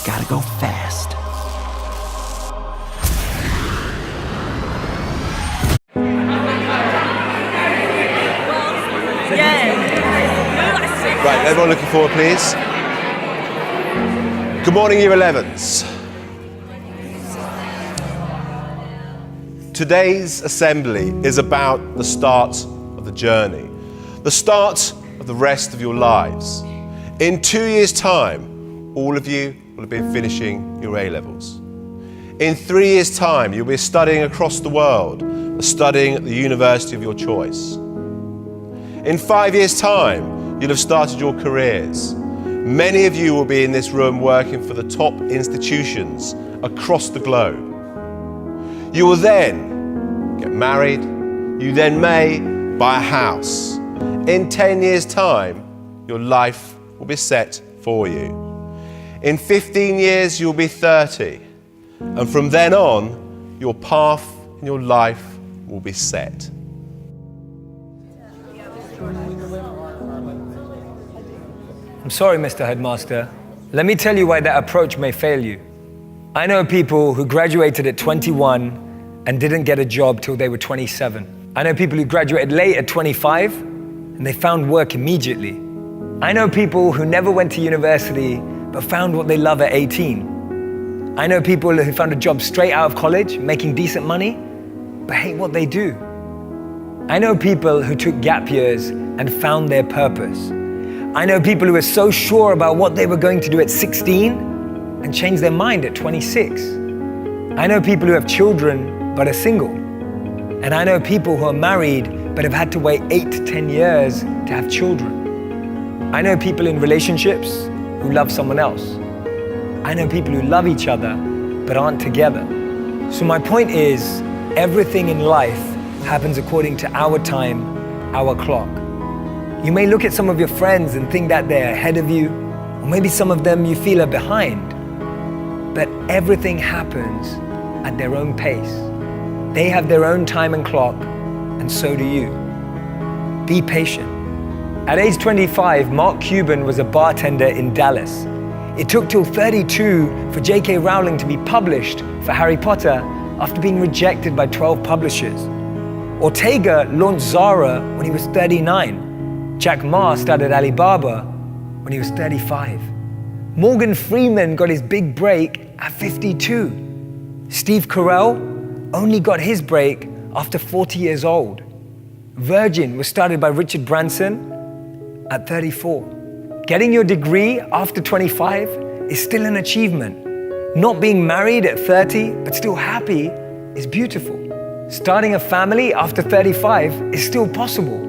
gotta go fast. Right, everyone looking forward, please. Good morning, Year 11s. Today's assembly is about the start of the journey, the start of the rest of your lives. In 2 years' time, all of you will have been finishing your A-levels. In 3 years' time, you'll be studying across the world, studying at the university of your choice. In 5 years' time, you'll have started your careers. Many of you will be in this room working for the top institutions across the globe. You will then get married. You then may buy a house. In 10 years' time, your life will be set for you. In 15 years, you'll be 30. And from then on, your path in your life will be set. I'm sorry, Mr. Headmaster. Let me tell you why that approach may fail you. I know people who graduated at 21 and didn't get a job till they were 27. I know people who graduated late at 25 and they found work immediately. I know people who never went to university but found what they love at 18. I know people who found a job straight out of college, making decent money, but hate what they do. I know people who took gap years and found their purpose. I know people who were so sure about what they were going to do at 16 and changed their mind at 26. I know people who have children but are single. And I know people who are married but have had to wait 8 to 10 years to have children. I know people in relationships who love someone else. I know people who love each other but aren't together. So my point is, everything in life happens according to our time, our clock. You may look at some of your friends and think that they're ahead of you, or maybe some of them you feel are behind. But everything happens at their own pace. They have their own time and clock, and so do you. Be patient. At age 25, Mark Cuban was a bartender in Dallas. It took till 32 for J.K. Rowling to be published for Harry Potter after being rejected by 12 publishers. Ortega launched Zara when he was 39. Jack Ma started Alibaba when he was 35. Morgan Freeman got his big break at 52. Steve Carell only got his break after 40 years old. Virgin was started by Richard Branson at 34. Getting your degree after 25 is still an achievement. Not being married at 30 but still happy is beautiful. Starting a family after 35 is still possible.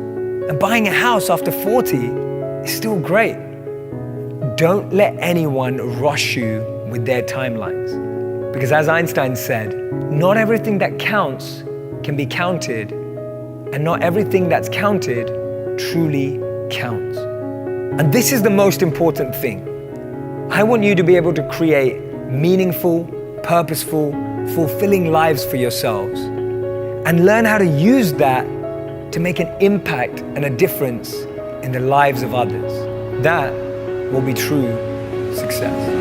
And buying a house after 40 is still great. Don't let anyone rush you with their timelines. Because as Einstein said, not everything that counts can be counted, and not everything that's counted truly counts. And this is the most important thing. I want you to be able to create meaningful, purposeful, fulfilling lives for yourselves, and learn how to use that to make an impact and a difference in the lives of others. That will be true success.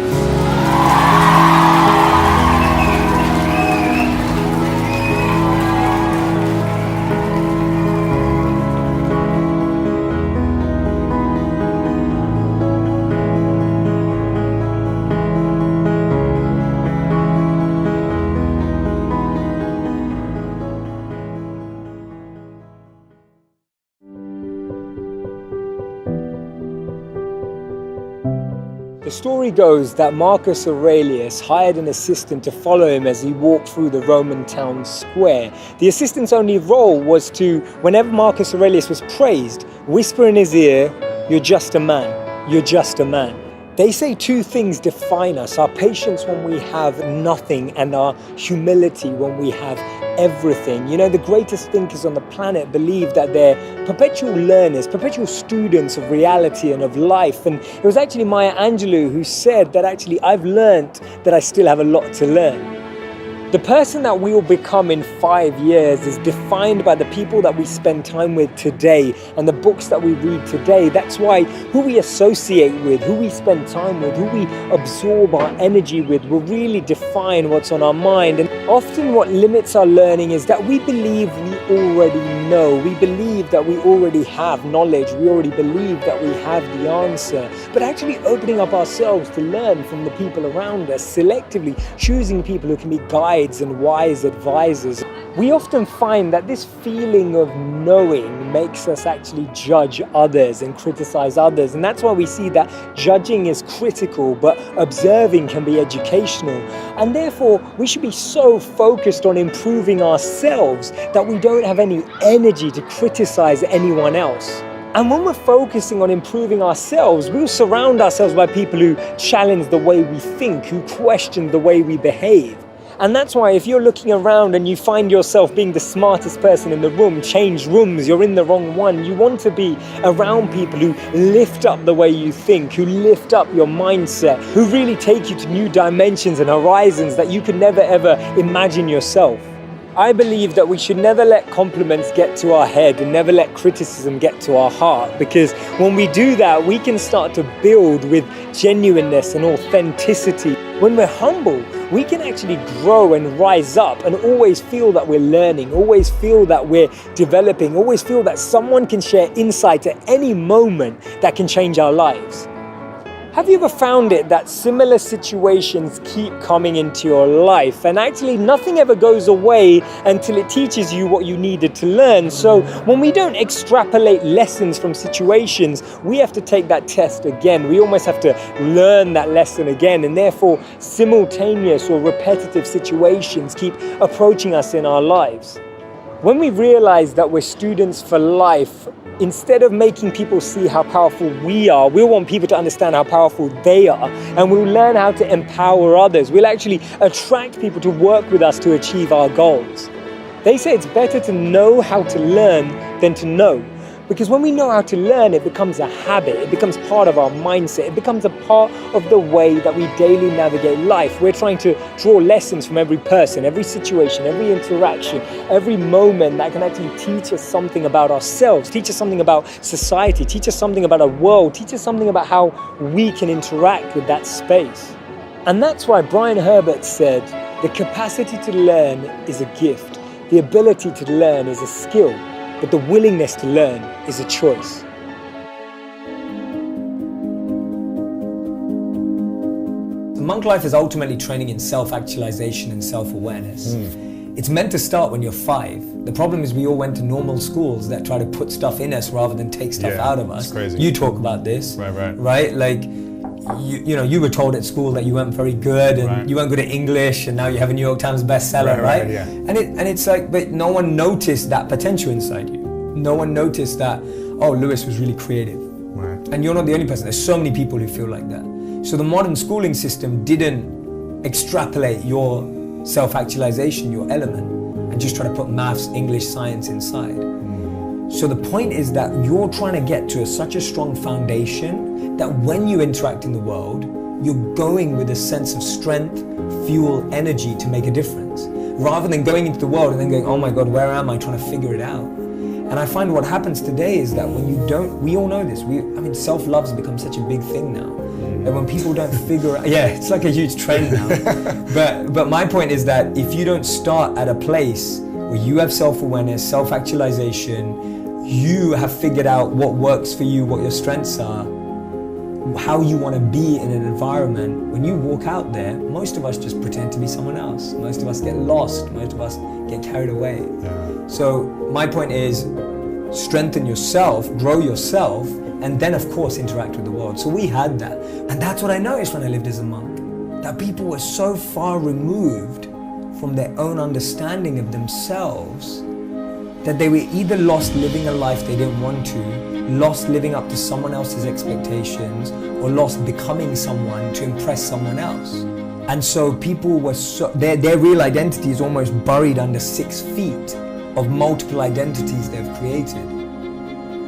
The story goes that Marcus Aurelius hired an assistant to follow him as he walked through the Roman town square. The assistant's only role was to, whenever Marcus Aurelius was praised, whisper in his ear, "You're just a man, you're just a man." They say two things define us: our patience when we have nothing, and our humility when we have everything. You know, the greatest thinkers on the planet believe that they're perpetual learners, perpetual students of reality and of life. And it was actually Maya Angelou who said that actually I've learned that I still have a lot to learn. The person that we will become in 5 years is defined by the people that we spend time with today and the books that we read today. That's why who we associate with, who we spend time with, who we absorb our energy with will really define what's on our mind. And often what limits our learning is that we believe we already know. We believe that we already have knowledge. We already believe that we have the answer. But actually opening up ourselves to learn from the people around us, selectively choosing people who can be guides and wise advisors. We often find that this feeling of knowing makes us actually judge others and criticize others. And that's why we see that judging is critical, but observing can be educational. And therefore, we should be so focused on improving ourselves that we don't have any energy to criticize anyone else. And when we're focusing on improving ourselves, we'll surround ourselves by people who challenge the way we think, who question the way we behave. And that's why if you're looking around and you find yourself being the smartest person in the room, change rooms, you're in the wrong one. You want to be around people who lift up the way you think, who lift up your mindset, who really take you to new dimensions and horizons that you could never ever imagine yourself. I believe that we should never let compliments get to our head and never let criticism get to our heart, because when we do that, we can start to build with genuineness and authenticity. When we're humble, we can actually grow and rise up and always feel that we're learning, always feel that we're developing, always feel that someone can share insight at any moment that can change our lives. Have you ever found it that similar situations keep coming into your life and actually nothing ever goes away until it teaches you what you needed to learn? So when we don't extrapolate lessons from situations, we have to take that test again. We almost have to learn that lesson again, and therefore simultaneous or repetitive situations keep approaching us in our lives. When we realize that we're students for life, instead of making people see how powerful we are, we'll want people to understand how powerful they are, and we'll learn how to empower others. We'll actually attract people to work with us to achieve our goals. They say it's better to know how to learn than to know. Because when we know how to learn, it becomes a habit, it becomes part of our mindset, it becomes a part of the way that we daily navigate life. We're trying to draw lessons from every person, every situation, every interaction, every moment that can actually teach us something about ourselves, teach us something about society, teach us something about our world, teach us something about how we can interact with that space. And that's why Brian Herbert said, the capacity to learn is a gift, the ability to learn is a skill, but the willingness to learn is a choice. Monk life is ultimately training in self-actualization and self-awareness. It's meant to start when you're 5. The problem is we all went to normal schools that try to put stuff in us rather than take stuff out of us. It's crazy. You talk about this, right? Like, you were told at school that you weren't very good and you weren't good at English, and now you have a New York Times bestseller, right? Yeah. And it's like, but no one noticed that potential inside you. No one noticed that, oh, Lewis was really creative. Right. And you're not the only person. There's so many people who feel like that. So the modern schooling system didn't extrapolate your self-actualization, your element, and just try to put maths, English, science inside. So the point is that you're trying to get to such a strong foundation that when you interact in the world, you're going with a sense of strength, fuel, energy to make a difference, rather than going into the world and then going, oh my God, where am I, trying to figure it out. And I find what happens today is that when you don't, we all know this, self-love has become such a big thing now. And when people don't figure out, it's like a huge trend now. But my point is that if you don't start at a place where you have self-awareness, self-actualization, you have figured out what works for you, what your strengths are, how you want to be in an environment, when you walk out there, most of us just pretend to be someone else. Most of us get lost. Most of us get carried away. So my point is, strengthen yourself, grow yourself, and then of course interact with the world. So we had that. And that's what I noticed when I lived as a monk, that people were so far removed from their own understanding of themselves that they were either lost living a life they didn't want to, lost living up to someone else's expectations, or lost becoming someone to impress someone else. And so people were their real identity is almost buried under 6 feet of multiple identities they've created.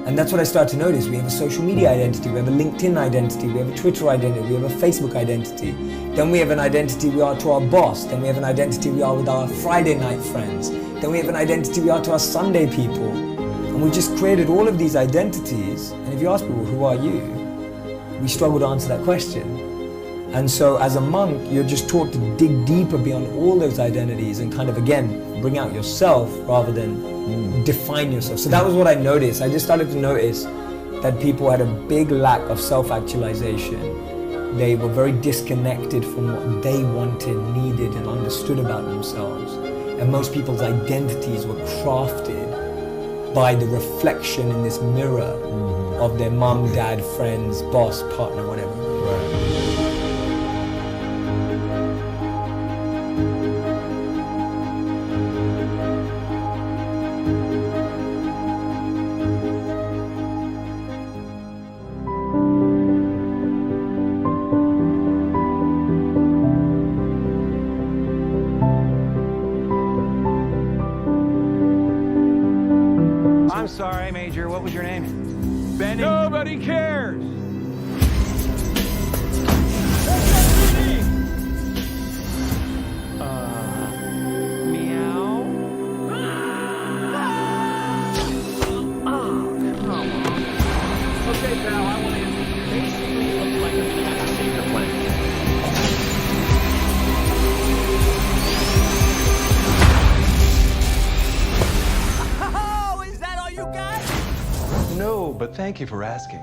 And that's what I started to notice. We have a social media identity, we have a LinkedIn identity, we have a Twitter identity, we have a Facebook identity. Then we have an identity we are to our boss. Then we have an identity we are with our Friday night friends. Then we have an identity we are to our Sunday people. And we just created all of these identities. And if you ask people, who are you? We struggle to answer that question. And so as a monk, you're just taught to dig deeper beyond all those identities and kind of, again, bring out yourself rather than define yourself. So that was what I noticed. I just started to notice that people had a big lack of self-actualization. They were very disconnected from what they wanted, needed, and understood about themselves. And most people's identities were crafted by the reflection in this mirror of their mom, dad, friends, boss, partner, whatever. Right. I'm sorry, Major. What was your name? Benny. Nobody cares. Meow. Oh, come on. Okay, pal. I want to basically look like a senior plan. No, but thank you for asking.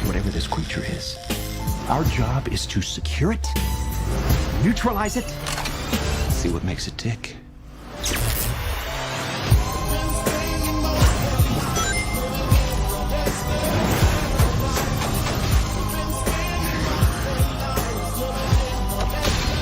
Whatever this creature is, our job is to secure it, neutralize it, see what makes it tick.